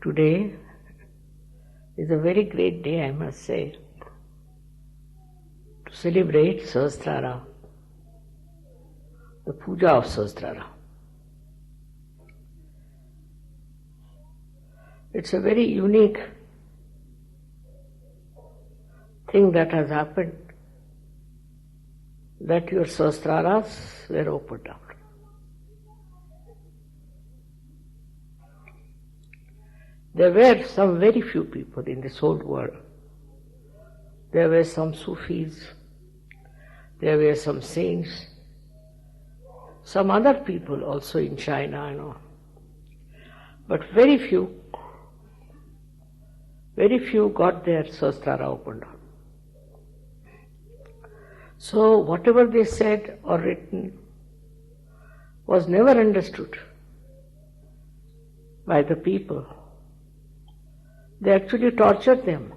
Today is a very great day, I must say, to celebrate Sahasrara, the puja of Sahasrara. It's a very unique thing that has happened, that your sahasraras were opened up. There were some very few people in this whole world. There were some Sufis, there were some saints, some other people also in China, I know. But very few got their sahasrara opened up. So whatever they said or written was never understood by the people. They actually tortured them.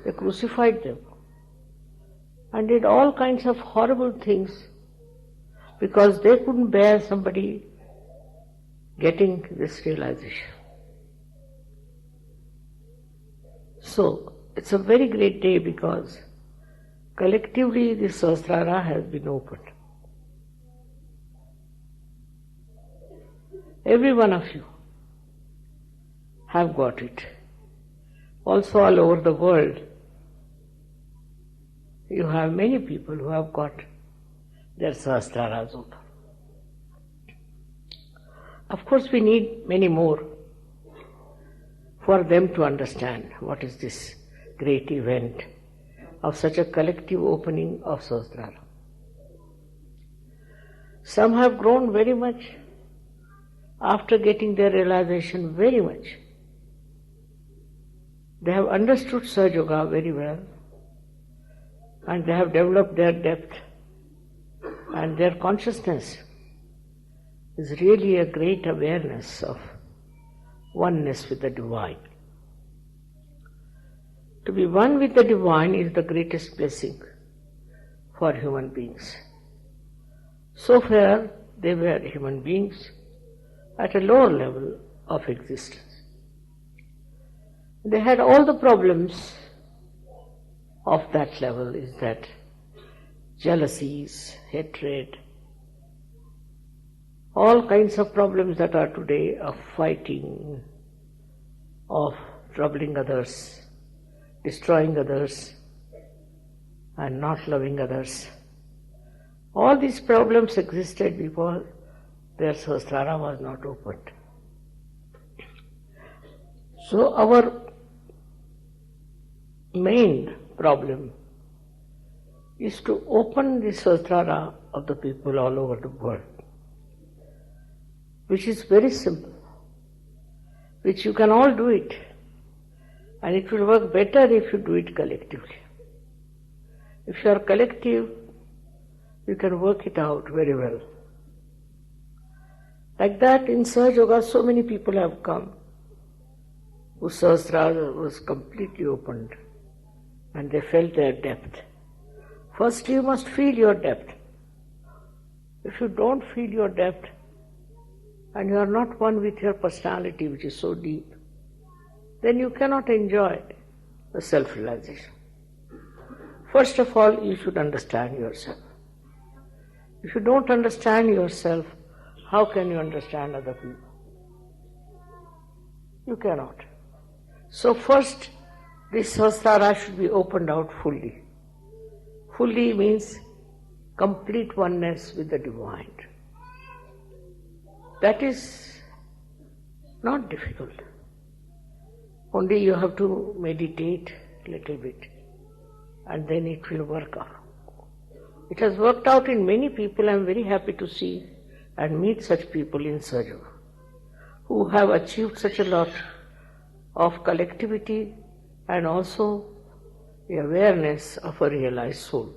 They crucified them and did all kinds of horrible things because they couldn't bear somebody getting this realization. So it's a very great day because collectively the sahasrara has been opened. Every one of you have got it. Also all over the world, you have many people who have got their sahasraras open. Of course, we need many more for them to understand what is this great event of such a collective opening of sahasrara. Some have grown very much after getting their realization very much. They have understood Sahaja Yoga very well and they have developed their depth and their consciousness is really a great awareness of oneness with the Divine. To be one with the Divine is the greatest blessing for human beings. So far, they were human beings at a lower level of existence. They had all the problems of that level, is that jealousies, hatred, all kinds of problems that are today of fighting, of troubling others, destroying others, and not loving others. All these problems existed because their sahasrara was not opened. So our main problem is to open the sahasrara of the people all over the world, which is very simple, which you can all do it, and it will work better if you do it collectively. If you are collective, you can work it out very well. Like that, in Sahaja Yoga, so many people have come whose sahasrara was completely opened and they felt their depth. First, you must feel your depth. If you don't feel your depth and you are not one with your personality, which is so deep, then you cannot enjoy the self-realization. First of all, you should understand yourself. If you don't understand yourself, how can you understand other people? You cannot. So first, this sahasrara should be opened out fully. Fully means complete oneness with the Divine. That is not difficult. Only you have to meditate a little bit and then it will work out. It has worked out in many people. I am very happy to see and meet such people in Sahaja Yoga who have achieved such a lot of collectivity and also the awareness of a realized soul.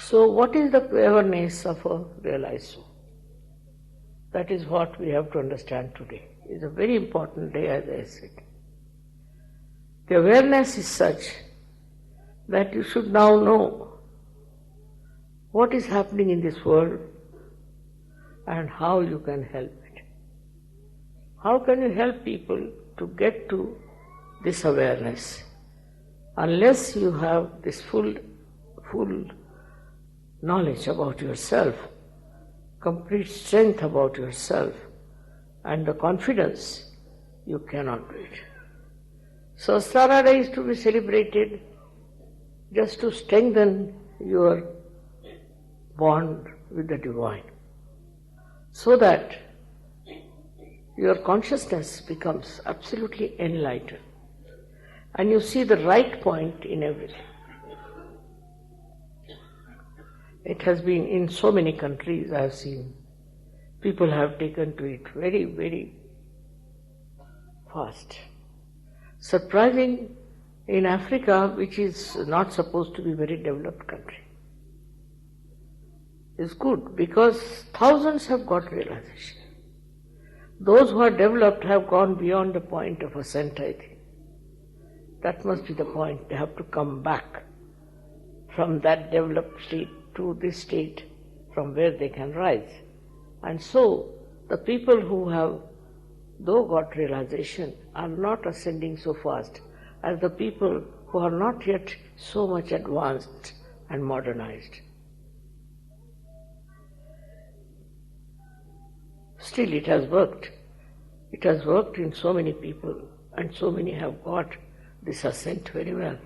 So what is the awareness of a realized soul? That is what we have to understand today. It's a very important day, as I said. The awareness is such that you should now know what is happening in this world and how you can help it. How can you help people to get to this awareness unless you have this full knowledge about yourself, complete strength about yourself, and the confidence? You cannot do it. So Sahasrara is to be celebrated just to strengthen your bond with the Divine, so that your consciousness becomes absolutely enlightened and you see the right point in everything. It has been in so many countries I have seen. People have taken to it very, very fast. Surprising in Africa, which is not supposed to be a very developed country. Is good because thousands have got realization. Those who are developed have gone beyond the point of ascent, I think. That must be the point. They have to come back from that developed state to this state from where they can rise. And so, the people who have, though got realization, are not ascending so fast as the people who are not yet so much advanced and modernized. Still, it has worked. It has worked in so many people, and so many have got this ascent very well.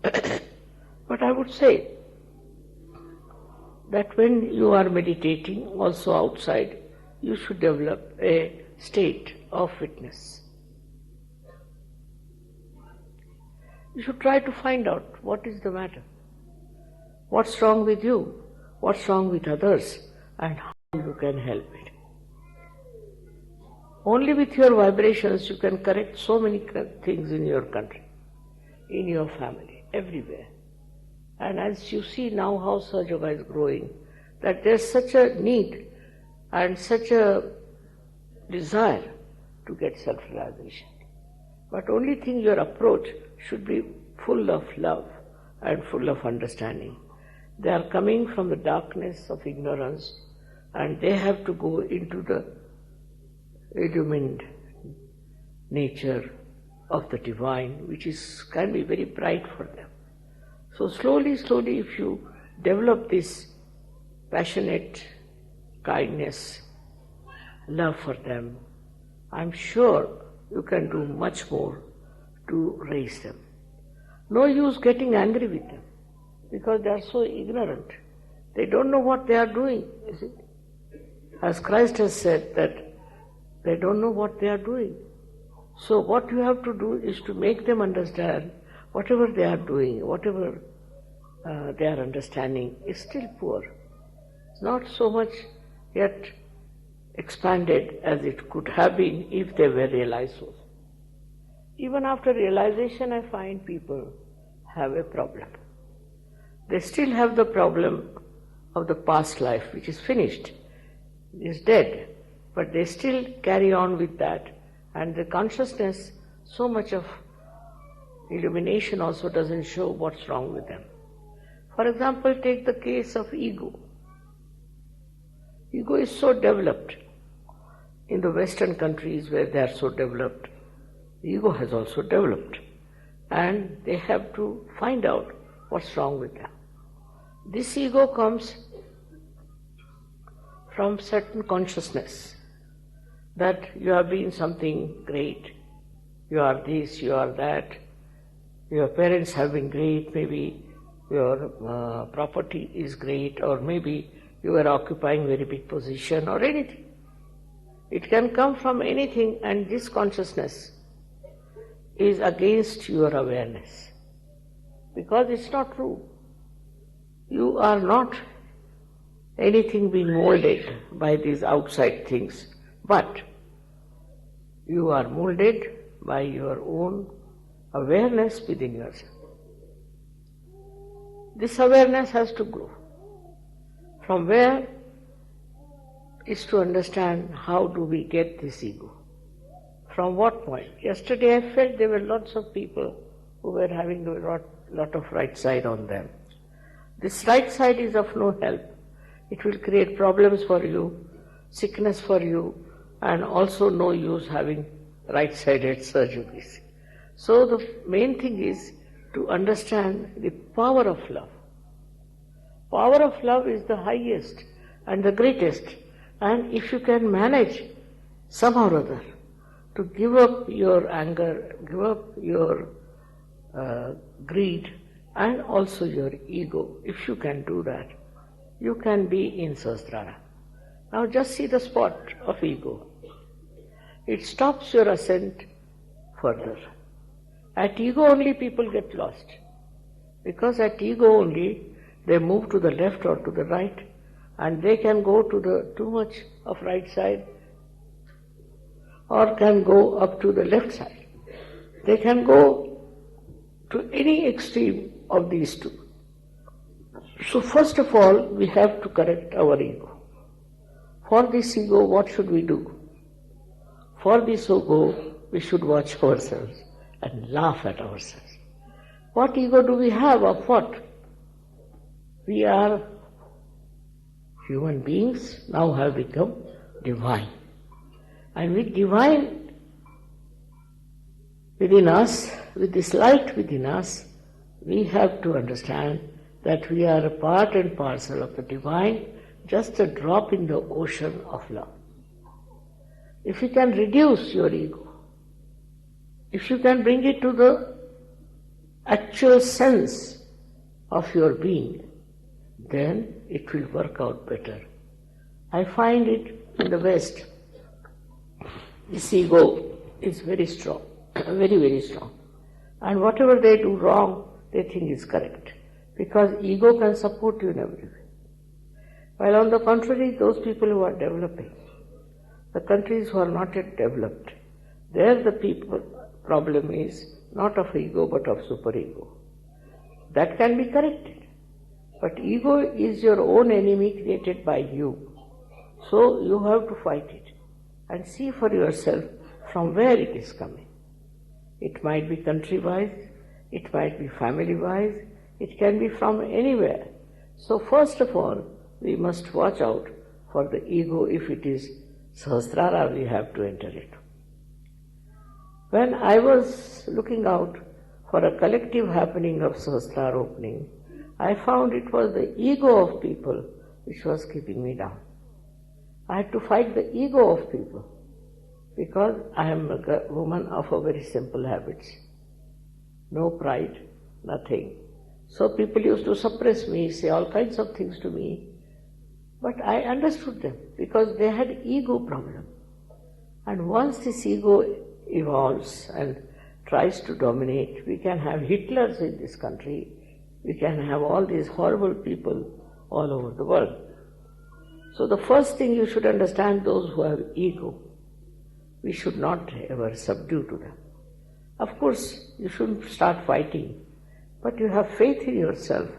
But I would say that when you are meditating, also outside, you should develop a state of witness. You should try to find out what is the matter, what's wrong with you, what's wrong with others, and how you can help it. Only with your vibrations you can correct so many things in your country, in your family, everywhere. And as you see now how Sahaja Yoga is growing, that there's such a need and such a desire to get self-realization. But only thing, your approach should be full of love and full of understanding. They are coming from the darkness of ignorance and they have to go into the illumined nature of the Divine, which can be very bright for them. So slowly, if you develop this passionate kindness, love for them, I'm sure you can do much more to raise them. No use getting angry with them, because they are so ignorant. They don't know what they are doing, is it? As Christ has said that they don't know what they are doing. So what you have to do is to make them understand whatever they are doing, whatever they are understanding is still poor. It's not so much yet expanded as it could have been if they were realized so. Even after realization, I find people have a problem. They still have the problem of the past life, which is finished, is dead. But they still carry on with that, and the consciousness, so much of illumination also doesn't show what's wrong with them. For example, take the case of ego. Ego is so developed. In the Western countries where they are so developed, ego has also developed, and they have to find out what's wrong with them. This ego comes from certain consciousness, that you have been something great, you are this, you are that, your parents have been great, maybe your property is great, or maybe you are occupying very big position, or anything. It can come from anything, and this consciousness is against your awareness, because it's not true. You are not anything being molded by these outside things, but you are molded by your own awareness within yourself. This awareness has to grow. From where is to understand how do we get this ego. From what point? Yesterday I felt there were lots of people who were having a lot of right side on them. This right side is of no help. It will create problems for you, sickness for you, and also no use having right-sided surgeries. So the main thing is to understand the power of love. Power of love is the highest and the greatest, and if you can manage somehow or other to give up your anger, give up your greed and also your ego, if you can do that, you can be in sahasrara. Now just see the spot of ego. It stops your ascent further. At ego only people get lost, because at ego only they move to the left or to the right, and they can go to the too much of right side or can go up to the left side. They can go to any extreme of these two. So first of all, we have to correct our ego. For this ego, what should we do? For this ego, we should watch ourselves and laugh at ourselves. What ego do we have of what? We are human beings, now have become divine. And with divine within us, with this light within us, we have to understand that we are a part and parcel of the divine, just a drop in the ocean of love. If you can reduce your ego, if you can bring it to the actual sense of your being, then it will work out better. I find it in the West, this ego is very strong, very, very strong. And whatever they do wrong, they think is correct, because ego can support you in every way. While on the contrary, those people who are developing, the countries who are not yet developed, there the problem is not of ego but of superego. That can be corrected. But ego is your own enemy created by you. So you have to fight it and see for yourself from where it is coming. It might be country-wise, it might be family-wise, it can be from anywhere. So first of all, we must watch out for the ego. If it is sahasrara, we have to enter it. When I was looking out for a collective happening of sahasrara opening, I found it was the ego of people which was keeping me down. I had to fight the ego of people, because I am a woman of a very simple habits. No pride, nothing. So people used to suppress me, say all kinds of things to me, but I understood them because they had ego problem. And once this ego evolves and tries to dominate, we can have Hitlers in this country, we can have all these horrible people all over the world. So the first thing you should understand, those who have ego, we should not ever subdue to them. Of course, you shouldn't start fighting, but you have faith in yourself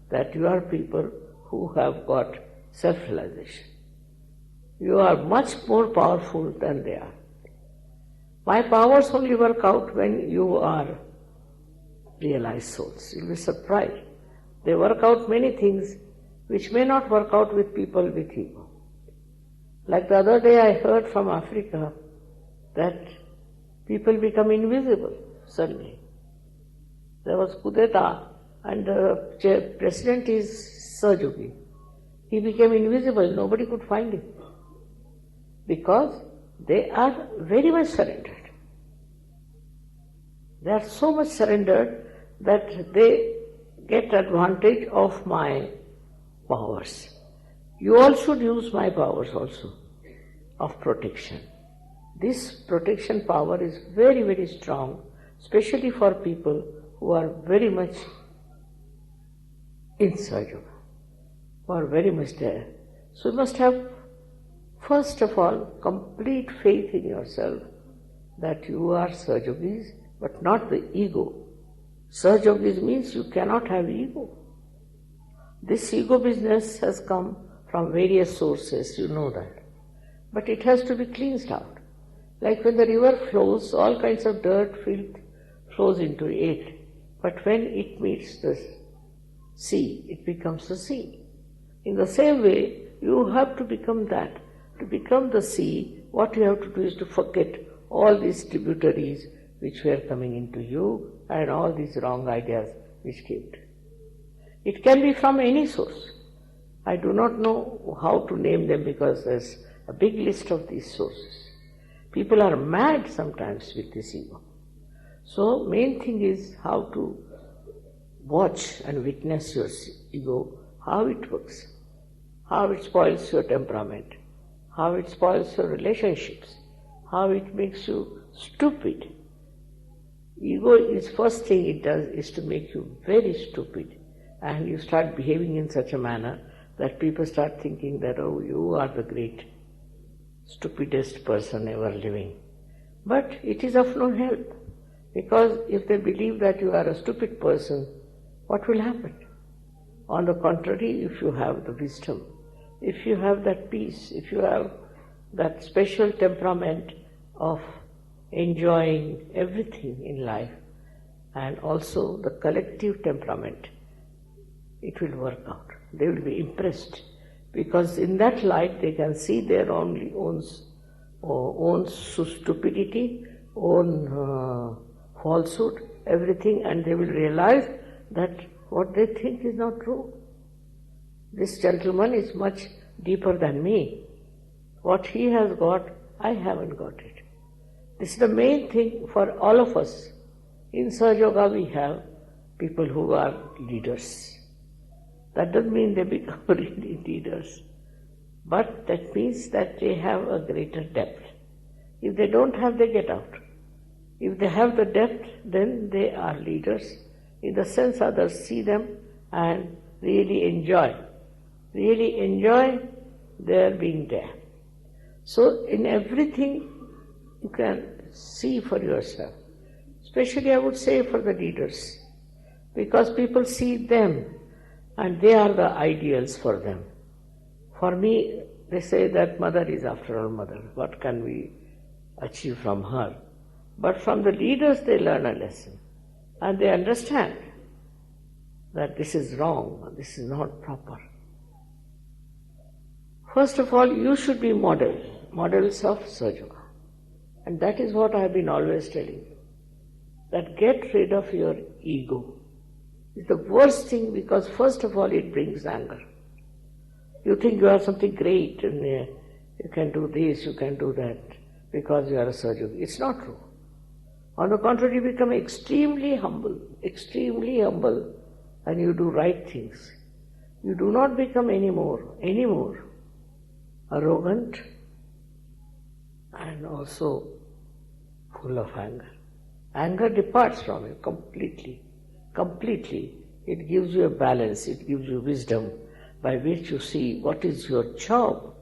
that you are people who have got self-realization. You are much more powerful than they are. My powers only work out when you are realized souls. You'll be surprised. They work out many things which may not work out with people with ego. Like the other day I heard from Africa that people become invisible suddenly. There was coup d'etat and the president is Sajogi. He became invisible, nobody could find him, because they are very much surrendered. They are so much surrendered that they get advantage of my powers. You all should use my powers also of protection. This protection power is very, very strong, especially for people who are very much inside you, who are very much there. So you must have, first of all, complete faith in yourself that you are Sahajogis, but not the ego. Sahajogis means you cannot have ego. This ego business has come from various sources, you know that. But it has to be cleansed out. Like when the river flows, all kinds of dirt, filth flows into it. But when it meets the sea, it becomes the sea. In the same way, you have to become that. To become the sea, What you have to do is to forget all these tributaries which were coming into you and all these wrong ideas which came to you. It can be from any source. I do not know how to name them because there's a big list of these sources. People are mad sometimes with this ego. So main thing is how to watch and witness your ego, how it works, how it spoils your temperament, how it spoils your relationships, how it makes you stupid. Ego is first thing it does is to make you very stupid, and you start behaving in such a manner that people start thinking that, oh, you are the great, stupidest person ever living. But it is of no help, because if they believe that you are a stupid person, what will happen? On the contrary, if you have the wisdom, if you have that peace, if you have that special temperament of enjoying everything in life, and also the collective temperament, it will work out. They will be impressed, because in that light they can see their own stupidity, own falsehood, everything, and they will realize that what they think is not true. This gentleman is much deeper than me. What he has got, I haven't got it. This is the main thing for all of us. In Sahaja Yoga we have people who are leaders. That doesn't mean they become really leaders, but that means that they have a greater depth. If they don't have, they get out. If they have the depth, then they are leaders, in the sense others see them and really enjoy their being there. So in everything you can see for yourself. Especially I would say for the leaders, because people see them and they are the ideals for them. For me, they say that mother is after all mother. What can we achieve from her? But from the leaders they learn a lesson, and they understand that this is wrong, this is not proper. First of all, you should be models of Sahaja Yoga. And that is what I have been always telling you, that get rid of your ego. It's the worst thing, because first of all it brings anger. You think you are something great and you can do this, you can do that, because you are a Sahaja Yogi. It's not true. On the contrary, you become extremely humble, and you do right things. You do not become anymore arrogant and also full of anger. Anger departs from you completely. It gives you a balance, it gives you wisdom by which you see what is your job.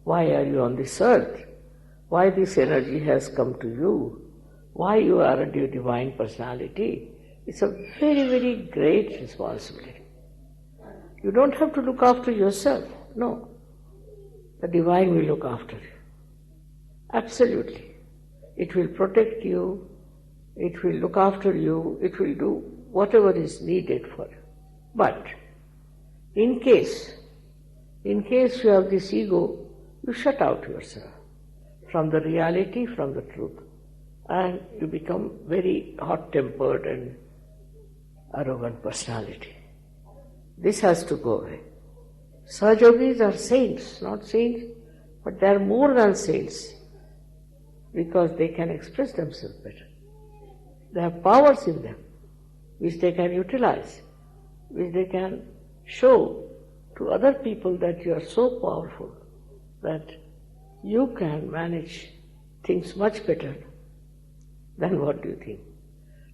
Why are you on this earth? Why this energy has come to you? Why you are a divine personality? It's a very, very great responsibility. You don't have to look after yourself. No. The divine will look after you. Absolutely. It will protect you, it will look after you, it will do whatever is needed for you. But in case you have this ego, you shut out yourself from the reality, from the truth, and you become very hot-tempered and arrogant personality. This has to go away. Sahaja Yogis are saints, not saints, but they are more than saints, because they can express themselves better. They have powers in them, which they can utilize, which they can show to other people that you are so powerful that you can manage things much better than what you think.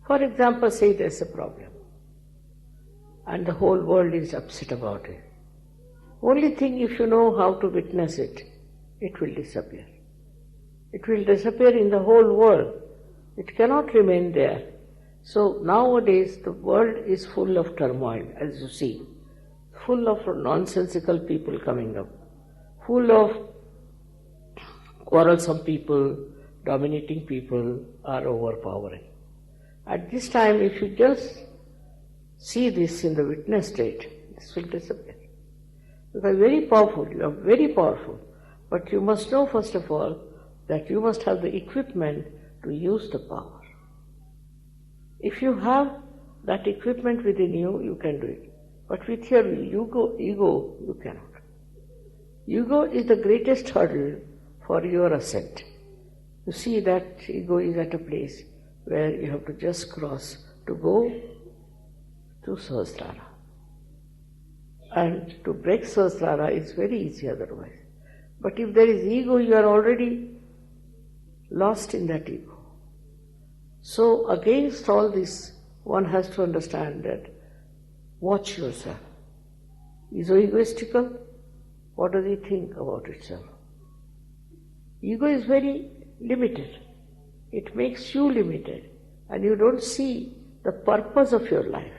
For example, say there's a problem and the whole world is upset about it. Only thing, if you know how to witness it, it will disappear. It will disappear in the whole world. It cannot remain there. So nowadays the world is full of turmoil, as you see, full of nonsensical people coming up, full of quarrelsome people, dominating people are overpowering. At this time, if you just see this in the witness state, this will disappear. You are very powerful, but you must know first of all that you must have the equipment to use the power. If you have that equipment within you, you can do it. But with your ego, you cannot. Ego is the greatest hurdle for your ascent. You see that ego is at a place where you have to just cross to go to sahasrara. And to break sahasrara is very easy otherwise. But if there is ego, you are already lost in that ego. So against all this, one has to understand that watch yourself. Is egoistical? What does he think about itself? Ego is very limited. It makes you limited, and you don't see the purpose of your life.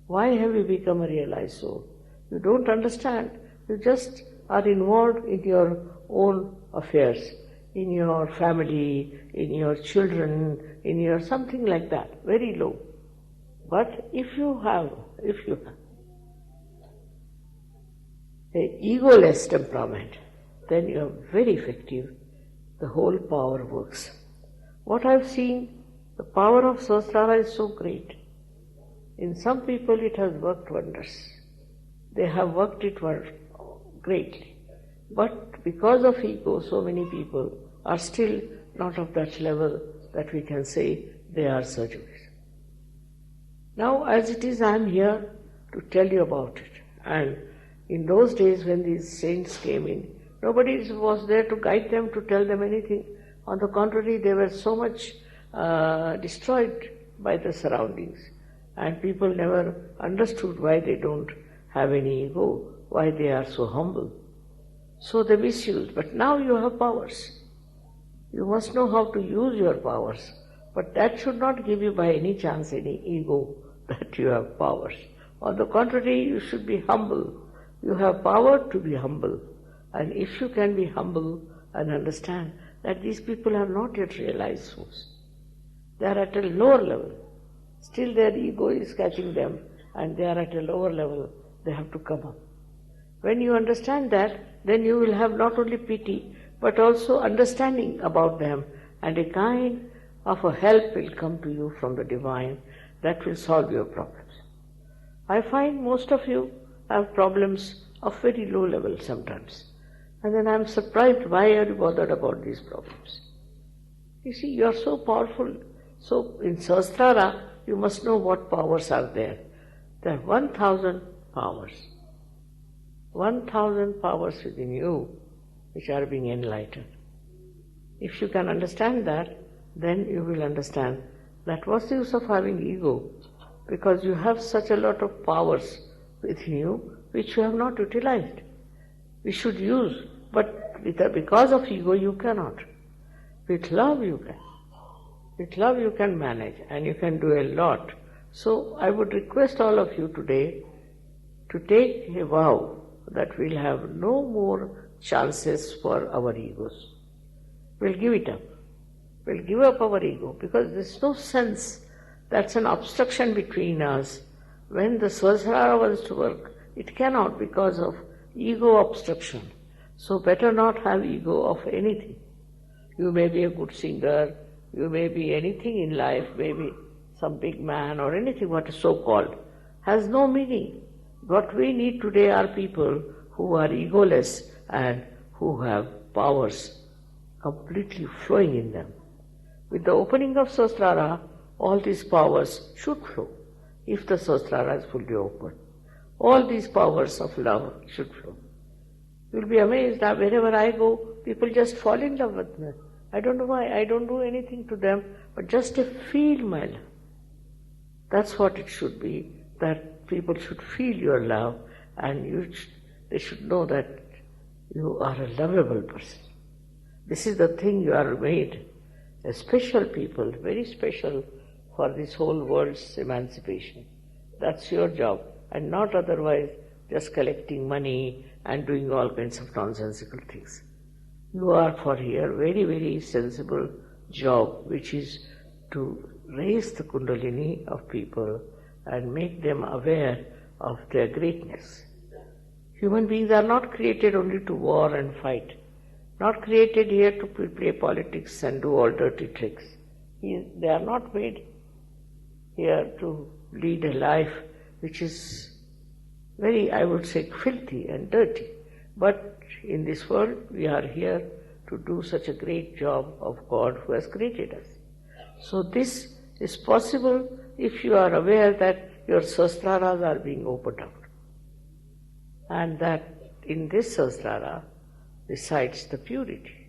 Why have you become a realized soul? You don't understand. You just are involved in your own affairs, in your family, in your children, in your something like that, very low. But if you have a egoless temperament, then you are very effective. The whole power works. What I've seen, the power of sahasrara is so great. In some people it has worked wonders. They have worked it greatly. But because of ego, so many people are still not of that level that we can say they are surgeons. Now as it is, I am here to tell you about it. And in those days when these saints came in, nobody was there to guide them, to tell them anything. On the contrary, they were so much destroyed by the surroundings. And people never understood why they don't have any ego, why they are so humble. So they misused. But now you have powers. You must know how to use your powers. But that should not give you by any chance any ego that you have powers. On the contrary, you should be humble. You have power to be humble. And if you can be humble and understand that these people have not yet realized souls, they are at a lower level. Still their ego is catching them and they are at a lower level. They have to come up. When you understand that, then you will have not only pity but also understanding about them, and a kind of a help will come to you from the divine that will solve your problems. I find most of you have problems of very low level sometimes. And then I am surprised, why are you bothered about these problems? You see, you are so powerful. So in sahasrara, you must know what powers are there. There are 1,000 powers. 1,000 powers within you which are being enlightened. If you can understand that, then you will understand that what's the use of having ego? Because you have such a lot of powers within you which you have not utilized. We should use, but because of ego you cannot. With love you can. With love you can manage and you can do a lot. So I would request all of you today to take a vow that we'll have no more chances for our egos. We'll give it up. We'll give up our ego because there's no sense. That's an obstruction between us. When the sahasrara wants to work, it cannot because of ego obstruction. So better not have ego of anything. You may be a good singer, you may be anything in life, maybe some big man or anything what is so-called, has no meaning. What we need today are people who are egoless and who have powers completely flowing in them. With the opening of sahasrara, all these powers should flow, if the sahasrara is fully open. All these powers of love should flow. You'll be amazed that wherever I go, people just fall in love with me. I don't know why, I don't do anything to them, but just to feel my love. That's what it should be, that people should feel your love and they should know that you are a lovable person. This is the thing you are made, a special people, very special for this whole world's emancipation. That's your job, and not otherwise just collecting money and doing all kinds of nonsensical things. You are for here very, very sensible job, which is to raise the kundalini of people and make them aware of their greatness. Human beings are not created only to war and fight. not created here to play politics and do all dirty tricks. They are not made here to lead a life which is very, I would say, filthy and dirty. But in this world, we are here to do such a great job of God who has created us. So this is possible if you are aware that your sahasraras are being opened up. And that in this sahasrara resides the purity.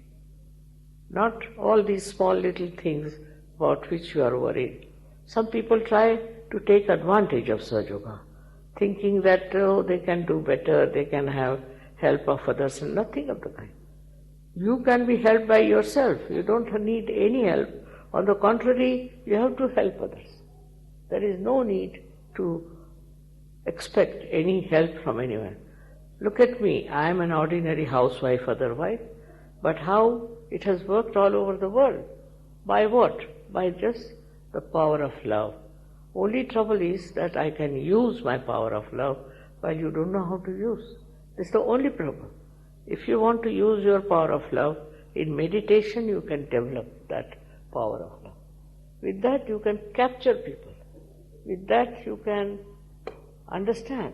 Not all these small little things about which you are worried. Some people try to take advantage of Sahaja Yoga, thinking that they can do better, they can have help of others, and nothing of the kind. You can be helped by yourself. You don't need any help. On the contrary, you have to help others. There is no need to expect any help from anyone. Look at me, I am an ordinary housewife otherwise, but how it has worked all over the world. By what? By just the power of love. Only trouble is that I can use my power of love while you don't know how to use. This is the only problem. If you want to use your power of love, in meditation you can develop that power of love. With that you can capture people. With that you can understand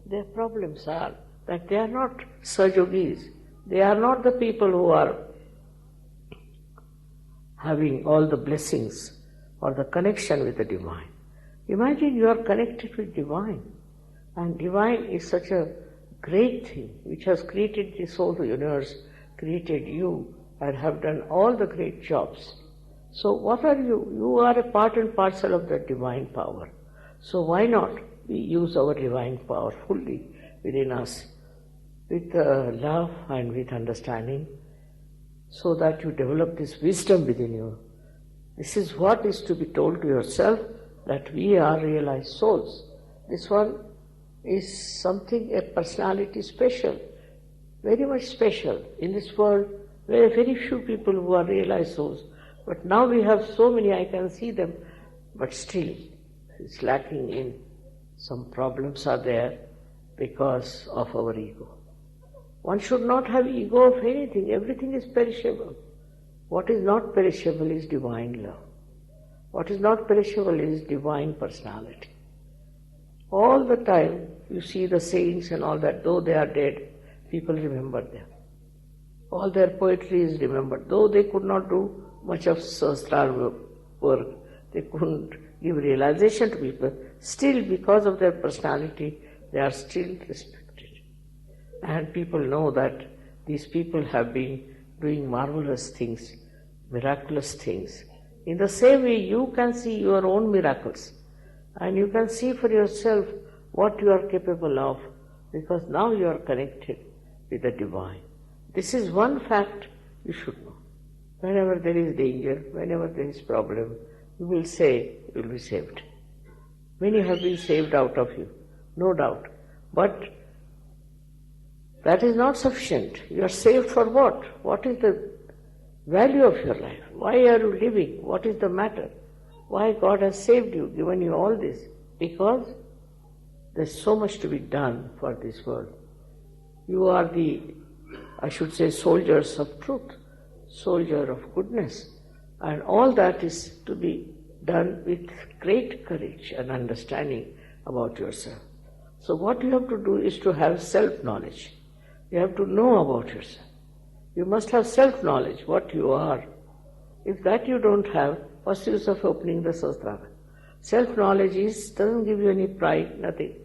their problems are that they are not Sahajogis. They are not the people who are having all the blessings or the connection with the divine. Imagine you are connected with divine, and divine is such a great thing which has created this whole universe, created you, and have done all the great jobs. So what are you? You are a part and parcel of the divine power. So why not we use our divine power fully within us, with love and with understanding, so that you develop this wisdom within you. This is what is to be told to yourself, that we are realized souls. This one is something, a personality special, very much special. In this world, there are very few people who are realized souls. But now we have so many, I can see them, but still it's lacking in. Some problems are there because of our ego. One should not have ego of anything. Everything is perishable. What is not perishable is divine love. What is not perishable is divine personality. All the time you see the saints and all that, though they are dead, people remember them. All their poetry is remembered. Though they could not do much of sahasrara work, they couldn't give realization to people, still because of their personality they are still respected. And people know that these people have been doing marvelous things, miraculous things. In the same way you can see your own miracles, and you can see for yourself what you are capable of, because now you are connected with the divine. This is one fact you should know. Whenever there is danger, whenever there is problem, you will say you will be saved. Many have been saved out of you, no doubt. But that is not sufficient. You are saved for what? What is the value of your life? Why are you living? What is the matter? Why God has saved you, given you all this? Because there is so much to be done for this world. You are the, I should say, soldiers of truth, soldier of goodness, and all that is to be done with great courage and understanding about yourself. So what you have to do is to have self-knowledge. You have to know about yourself. You must have self-knowledge, what you are. If that you don't have, what's the use of opening the sahasrara? Self-knowledge doesn't give you any pride, nothing,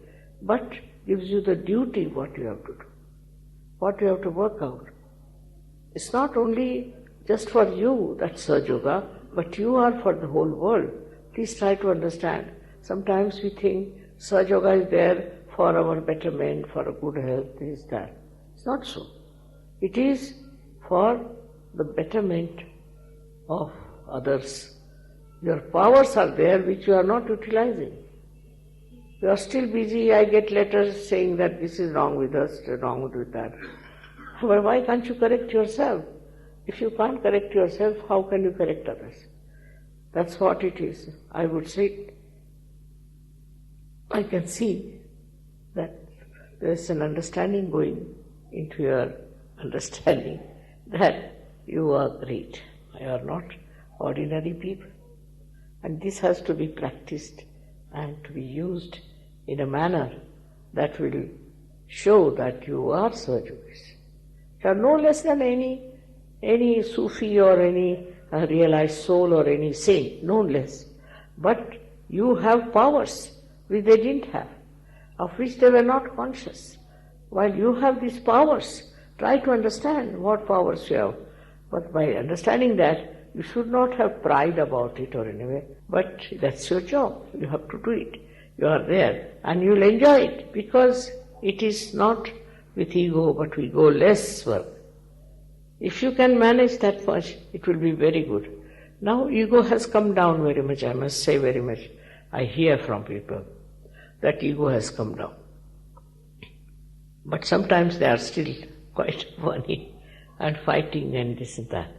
but gives you the duty what you have to do, what you have to work out. It's not only just for you, that's Sahaja Yoga, but you are for the whole world. Please try to understand. Sometimes we think Sahaja Yoga is there for our betterment, for a good health, this, that. It's not so. It is for the betterment of others. Your powers are there which you are not utilizing. You are still busy. I get letters saying that this is wrong with us, wrong with that. But why can't you correct yourself? If you can't correct yourself, how can you correct others? That's what it is. I would say, I can see that there is an understanding going into your understanding that you are great. You are not ordinary people. And this has to be practiced and to be used in a manner that will show that you are Sahajogis. You are no less than any Sufi or any realized soul or any saint, no less. But you have powers which they didn't have, of which they were not conscious. While you have these powers, try to understand what powers you have. But by understanding that, you should not have pride about it or anyway. But that's your job. You have to do it. You are there and you'll enjoy it because it is not with ego but with ego-less work. If you can manage that much, it will be very good. Now ego has come down very much, I must say very much. I hear from people that ego has come down. But sometimes they are still quite funny and fighting and this and that.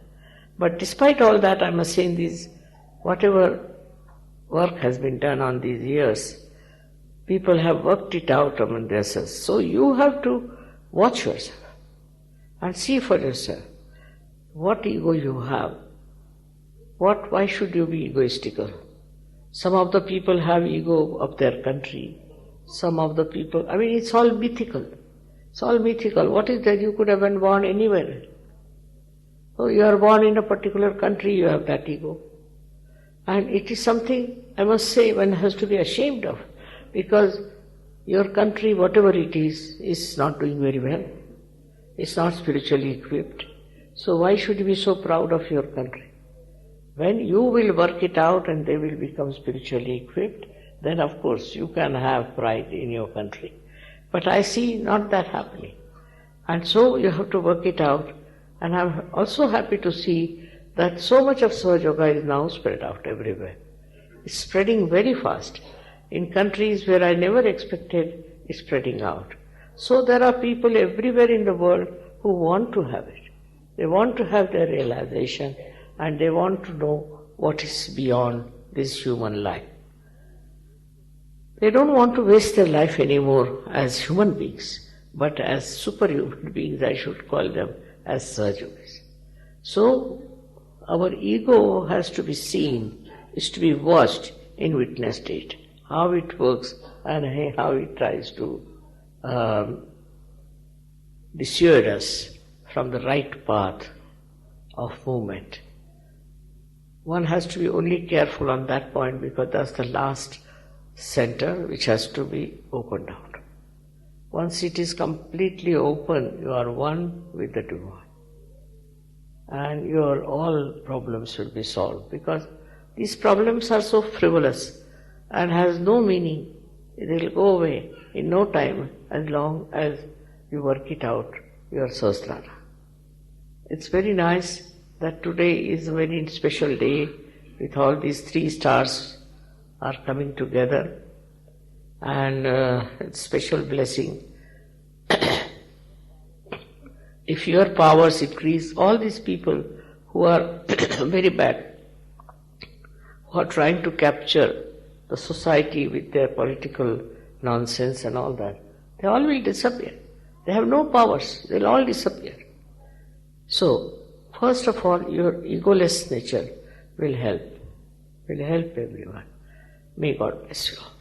But despite all that, I must say in these, whatever work has been done on these years, people have worked it out among themselves. So you have to watch yourself and see for yourself what ego you have. Why should you be egoistical? Some of the people have ego of their country. Some of the people, it's all mythical. It's all mythical. What is that? You could have been born anywhere. So you are born in a particular country, you have that ego. And it is something, I must say, one has to be ashamed of, because your country, whatever it is not doing very well. It's not spiritually equipped. So why should you be so proud of your country? When you will work it out and they will become spiritually equipped, then of course you can have pride in your country. But I see not that happening. And so you have to work it out. And I'm also happy to see that so much of Sahaja Yoga is now spread out everywhere. It's spreading very fast. In countries where I never expected, it's spreading out. So there are people everywhere in the world who want to have it. They want to have their realization and they want to know what is beyond this human life. They don't want to waste their life anymore as human beings, but as superhuman beings, I should call them, as Sahajogis. So our ego has to be seen, is to be watched in witness state, how it works and how it tries to dissuade us from the right path of movement. One has to be only careful on that point because that's the last center which has to be opened out. Once it is completely open, you are one with the divine. And your all problems will be solved because these problems are so frivolous and has no meaning. It will go away in no time as long as you work it out, your sahasrara. It's very nice that today is a very special day with all these 3 stars are coming together and it's special blessing. If your powers increase, all these people who are very bad, who are trying to capture the society with their political nonsense and all that, they all will disappear. They have no powers, they'll all disappear. So, first of all, your egoless nature will help everyone. May God bless you all.